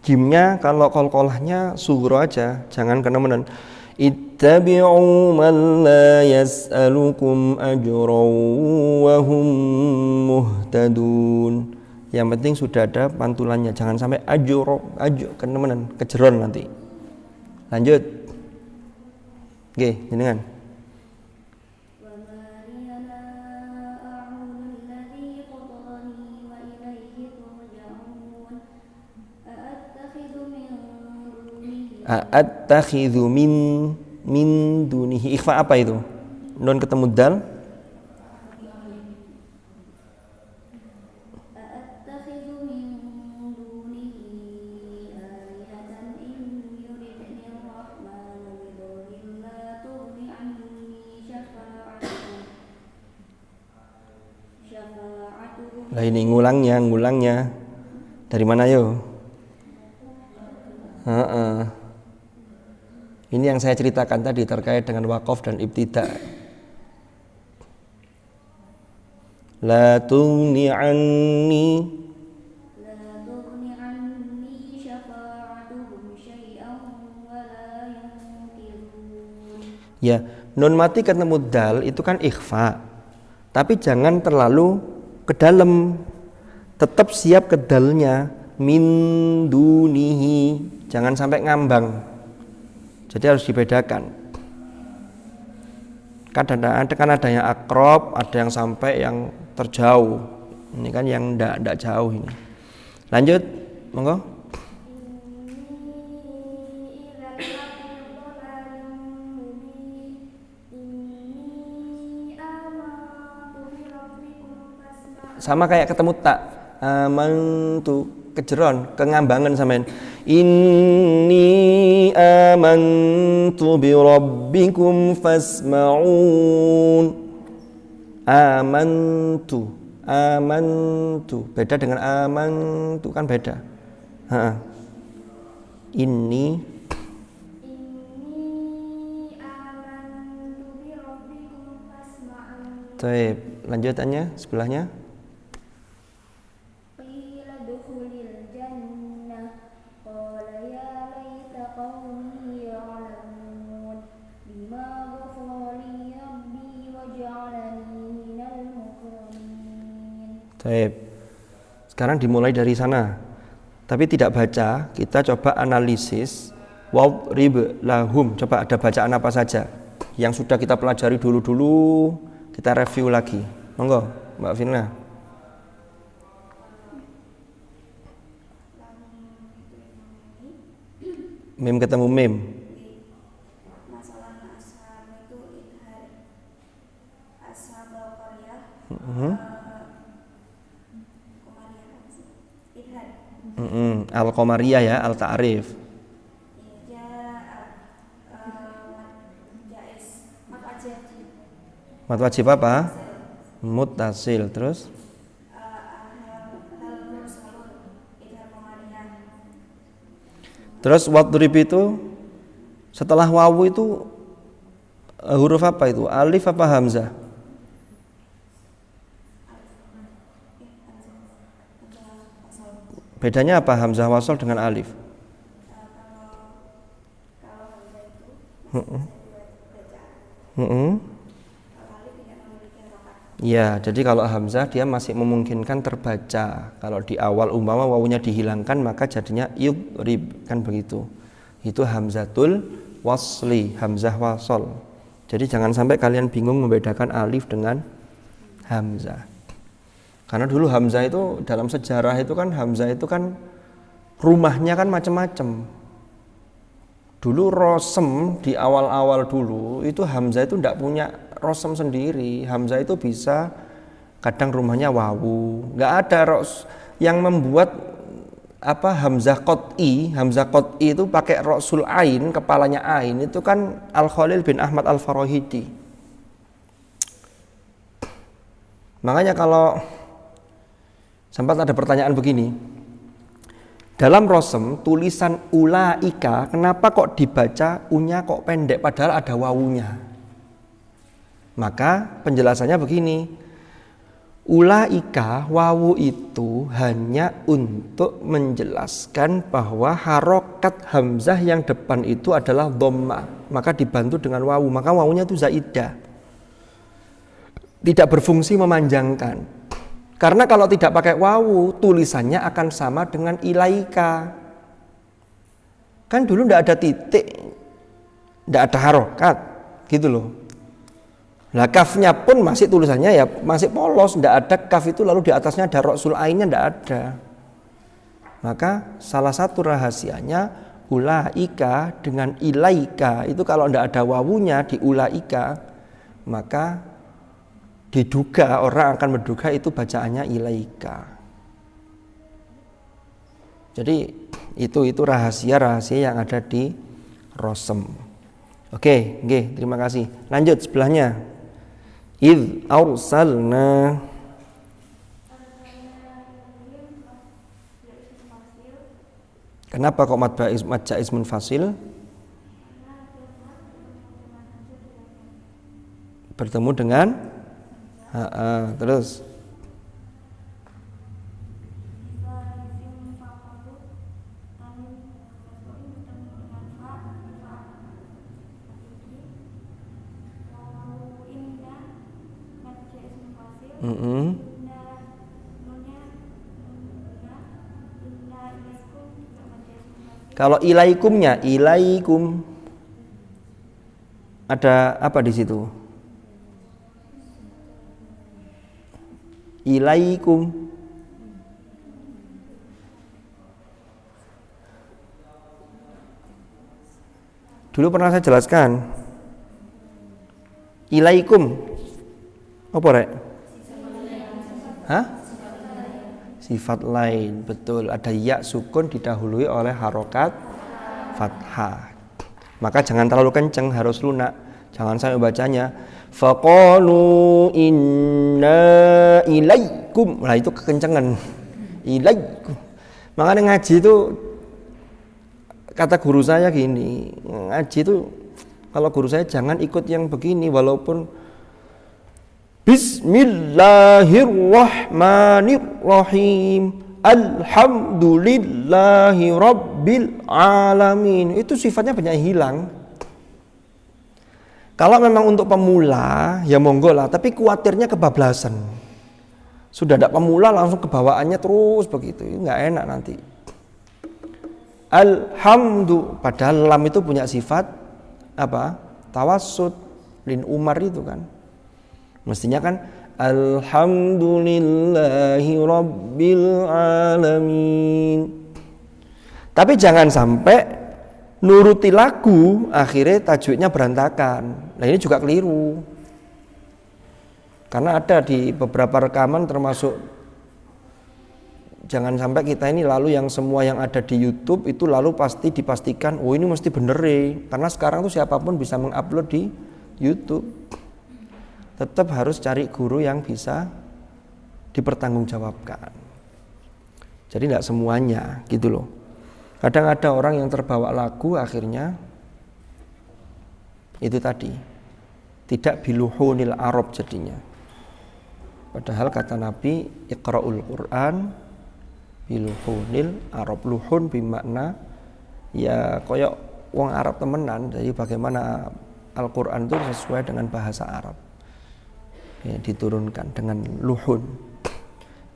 [SPEAKER 1] Jimnya kalau qalqalahnya sughra aja, jangan kenemenan. Ittabi'u man la yas'alukum ajran wa hum muhtadun. Yang penting sudah ada pantulannya, jangan sampai ajro kenemenan, kejeron nanti. Lanjut. Oke, jenengan. Attakhidhu min dunihi. Ikhfa apa itu? Nun ketemu dal. Lah ini ngulangnya. Dari mana yo? Ini yang saya ceritakan tadi terkait dengan waqaf dan ibtida. La tughni anni syafa'atuhum syai'an wa la yanqidun. Ya, nun mati ketemu dal itu kan ikhfa. Tapi jangan terlalu ke dalam. Tetap siap ke dalnya, min dunihi. Jangan sampai ngambang. Jadi harus dibedakan. Kan ada yang akrab, ada yang sampai yang terjauh. Ini kan yang ndak jauh ini. Lanjut, monggo. Sama kayak ketemu tak. Amantu kejeron, kengambangan sampean. Inni amantu bi rabbikum fasma'un. Amantu beda dengan amantu kan beda. Ini amantu bi rabbikum fasma'un. Baik, lanjutannya sebelahnya. Baik. Sekarang dimulai dari sana. Tapi tidak baca, kita coba analisis. Wadrib lahum. Coba ada bacaan apa saja? Yang sudah kita pelajari dulu-dulu kita review lagi. Monggo, Mbak Firna. Mim ketemu mim.
[SPEAKER 3] Masalah ashab itu idhar ashab al-qaryah Qamariyah apa sih? Idhar
[SPEAKER 1] Al-Qamariyah ya, al-ta'rif. Mat wajib apa? Muttasil. Terus Terus wadrib itu setelah wawu itu huruf apa itu? Alif apa hamzah? Bedanya apa hamzah wasol dengan alif? Ya, jadi kalau hamzah dia masih memungkinkan terbaca. Kalau di awal umpama wawunya dihilangkan maka jadinya yudrib, kan begitu. Itu hamzatul wasli, hamzah wasol. Jadi jangan sampai kalian bingung membedakan alif dengan hamzah. Karena dulu hamzah itu dalam sejarah itu kan hamzah itu kan rumahnya kan macam-macam. Dulu rosem di awal-awal dulu itu hamzah itu tidak punya rosem sendiri. Hamzah itu bisa kadang rumahnya wawu. Nggak ada yang membuat apa hamzah qot'i itu pakai rosul ain, kepalanya ain, itu kan Al-Khalil bin Ahmad Al-Farahidi. Makanya kalau sempat ada pertanyaan begini, dalam rosem tulisan ulaika kenapa kok dibaca unya kok pendek padahal ada wawunya? Maka penjelasannya begini, ulaika wawu itu hanya untuk menjelaskan bahwa harokat hamzah yang depan itu adalah dhammah, maka dibantu dengan wawu, maka wawunya itu zaidah, tidak berfungsi memanjangkan. Karena kalau tidak pakai wawu tulisannya akan sama dengan ilaika. Kan dulu tidak ada titik, tidak ada harokat gitu loh. Nah kafnya pun masih tulisannya ya masih polos, tidak ada kaf itu lalu di atasnya ada rosul ainnya, tidak ada. Maka salah satu rahasianya ulaika dengan ilaika itu kalau tidak ada wawunya di ulaika maka diduga orang akan menduga itu bacaannya ilaika. Jadi itu rahasia-rahasia yang ada di rosem. Oke, terima kasih. Lanjut sebelahnya. Idh arsalna. Kenapa kok madja ismun fasil? Bertemu dengan terus kalau ilaikumnya ilaikum ada apa di situ? Ilaikum. Dulu pernah saya jelaskan. Ilaikum. Apa rek? Hah? Sifat lain, betul. Ada ya sukun didahului oleh harokat fathah. Maka jangan terlalu kenceng, harus lunak. Jangan sampai bacanya faqalu inna ilaikum. Nah itu kekencengan. Ilaikum. Makanya ngaji itu kata guru saya gini, ngaji itu kalau guru saya jangan ikut yang begini walaupun Bismillahirrahmanirrahim. Alhamdulillahi rabbil alamin. Itu sifatnya banyak hilang. Kalau memang untuk pemula ya monggo lah, tapi khawatirnya kebablasan. Sudah tidak pemula langsung kebawaannya terus begitu, nggak enak nanti. Alhamdulillah, padahal lam itu punya sifat apa? Tawassut. lin Umar itu kan. Mestinya kan alhamdulillahi rabbil alamin. Tapi jangan sampai nuruti lagu akhirnya tajwidnya berantakan. Nah ini juga keliru. Karena ada di beberapa rekaman termasuk jangan sampai kita ini lalu yang semua yang ada di YouTube itu lalu pasti dipastikan oh ini mesti bener karena sekarang tuh siapapun bisa mengupload di YouTube. Tetap harus cari guru yang bisa dipertanggungjawabkan. Jadi tidak semuanya gitu loh. Kadang ada orang yang terbawa lagu akhirnya itu tadi tidak biluhunil Arab jadinya. Padahal kata Nabi iqra'ul Quran biluhunil Arab. Luhun bimakna ya koyok wong Arab temenan. Jadi bagaimana Al-Quran itu sesuai dengan bahasa Arab ya, diturunkan dengan luhun.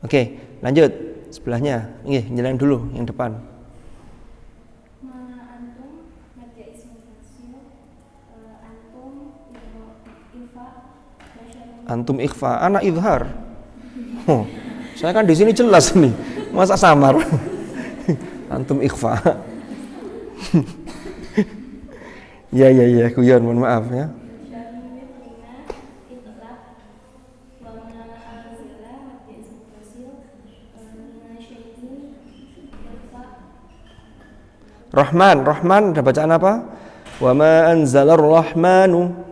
[SPEAKER 1] Oke, lanjut sebelahnya. Nyalain dulu yang depan. Antum ikhfa, anak idhar. Oh, saya kan di sini jelas nih, masa samar? Antum ikhfa. Ya, guyon, mohon maaf ya. Rahman ada bacaan apa? Wa ma anzalar rahmanu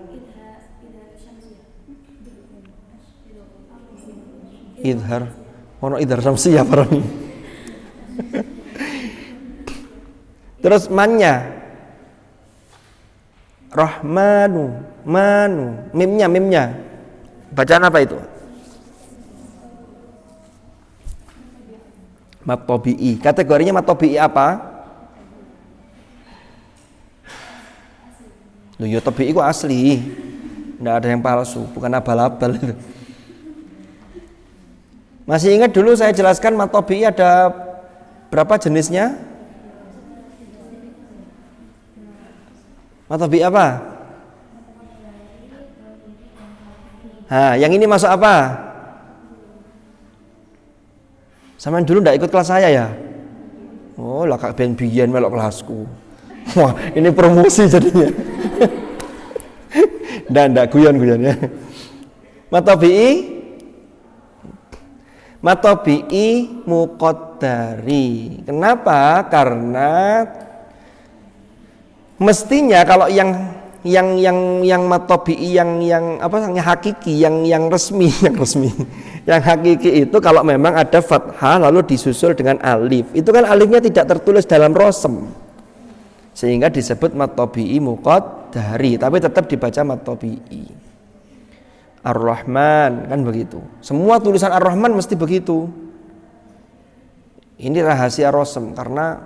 [SPEAKER 1] idhar. Ono idhar samsiyah parani. Terus mannya Rahmanu, manu, mimnya. Bacaan apa itu? Mat tabi'i. Kategorinya mat tabi'i apa? Loh ya tabi'i itu asli. Enggak ada yang palsu, bukan abal-abal itu. Masih ingat dulu saya jelaskan mat tabi'i ada berapa jenisnya? Mat tabi'i apa? Yang ini masuk apa? Sampean dulu enggak ikut kelas saya ya? Oh, lah kak ben biyen melok kelasku. Wah, ini promosi jadinya. Ndak guyon ya. Mat tabi'i muqaddari. Kenapa? Karena mestinya kalau yang mat tabi'i yang hakiki, yang resmi. Yang hakiki itu kalau memang ada fathah lalu disusul dengan alif. Itu kan alifnya tidak tertulis dalam rosem. Sehingga disebut mat tabi'i muqaddari, tapi tetap dibaca mat tabi'i. Ar-Rahman kan begitu. Semua tulisan Ar-Rahman mesti begitu. Ini rahasia rosem karena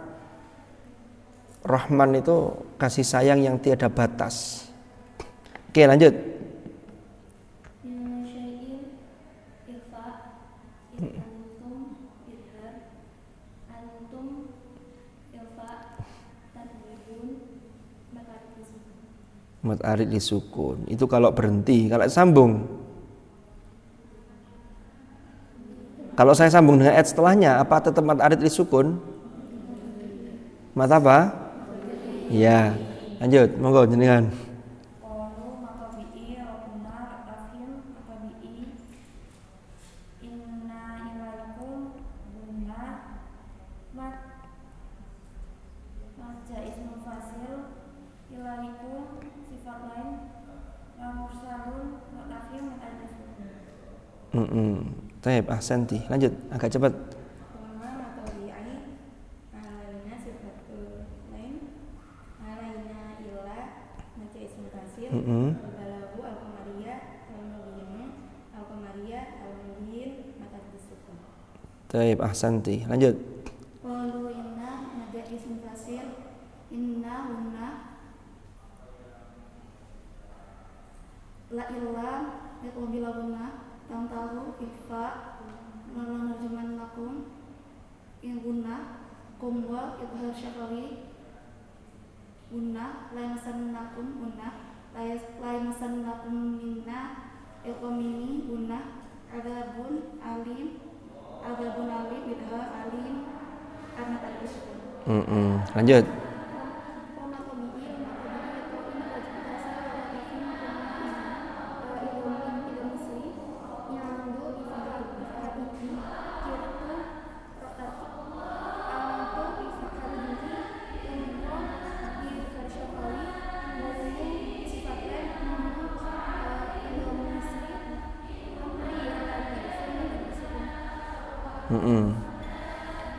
[SPEAKER 1] Rahman itu kasih sayang yang tiada batas. Oke, lanjut. Mat arid disukun. Itu kalau berhenti, kalau sambung. Kalau saya sambung dengan ayat setelahnya, apa tetap mat arid disukun? Mat apa? Ya, lanjut, monggo jenengan. Taib, ahsanti. Lanjut, agak cepat. Taib, ahsanti. Lanjut.
[SPEAKER 3] La ilah yaqubilahuna tahu ikfa menerjemahkan lakum yang guna kumwa idhar syafari guna lain sannakum guna Laimasan lakum minna ilqomini bunah Agabun alim Bidha alim Karena tadi sukun
[SPEAKER 1] Lanjut.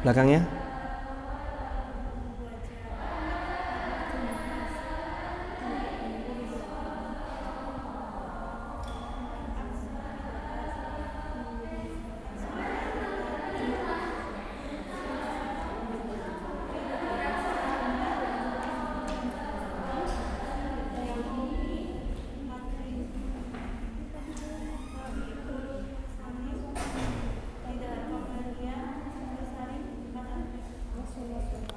[SPEAKER 1] Belakangnya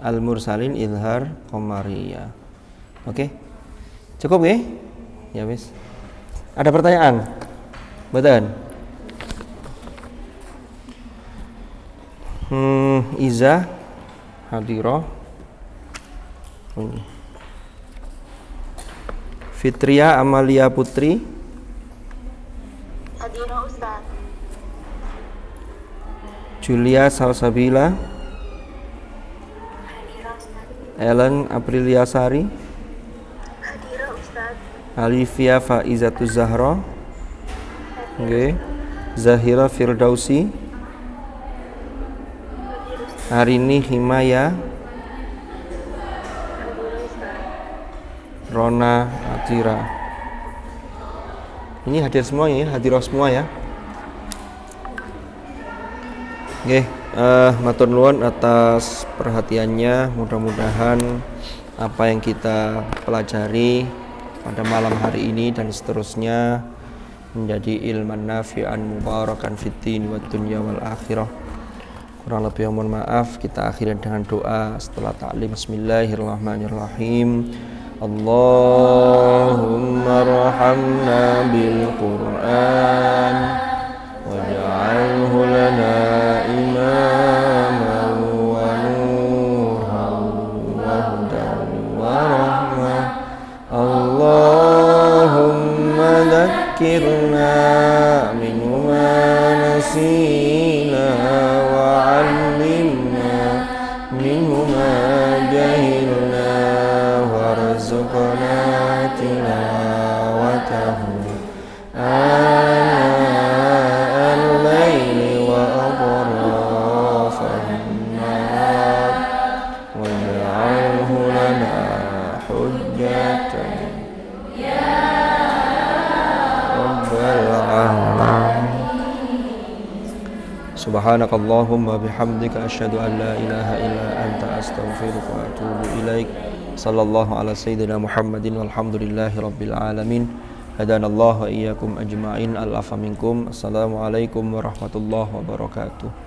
[SPEAKER 1] Al-Mursalin Izhar Qamariyah. Oke. Cukup ya? Ya wis. Ada pertanyaan? Betul. Iza Hadiro Fitria Amalia Putri
[SPEAKER 2] Hadiro Ustaz.
[SPEAKER 1] Julia Salsabila
[SPEAKER 2] Hadiro Ustaz.
[SPEAKER 1] Ellen Aprilia Sari
[SPEAKER 2] Hadiro Ustaz.
[SPEAKER 1] Alivia Faizatu Zahra Zahira Firdausi Harini Himaya
[SPEAKER 2] Hadiro Ustaz.
[SPEAKER 1] Rona Atira. Ini hadir semua ya, hadirah semua ya. Oke, matur nuwun atas perhatiannya. Mudah-mudahan apa yang kita pelajari pada malam hari ini dan seterusnya menjadi ilman nafi'an mubarakan fid din wad dunya wal akhirah. Kurang lebih mohon maaf. Kita akhiri dengan doa setelah ta'lim. Bismillahirrahmanirrahim. Allahumma arhamna bil Qur'an waj'alhu lana imaman wa nuran wa hudan wa rahmah. Allahumma dhakkirna minhu ma nasina wa 'allimna minhu ma jahilna warzuqna tilawatahu al-laili wa atrafan nahar waj'alhu lana hujjatan ya rabbal alamin. Subhanakallahumma bihamdika asyhadu an la ilaha illa anta astaghfiruka wa atubu ilaik. Sallallahu ala sayyidina Muhammadin walhamdulillahi rabbil alamin. Hadanallahu wa iyyakum ajma'in. Al-afa minkum. Assalamualaikum warahmatullahi wabarakatuh.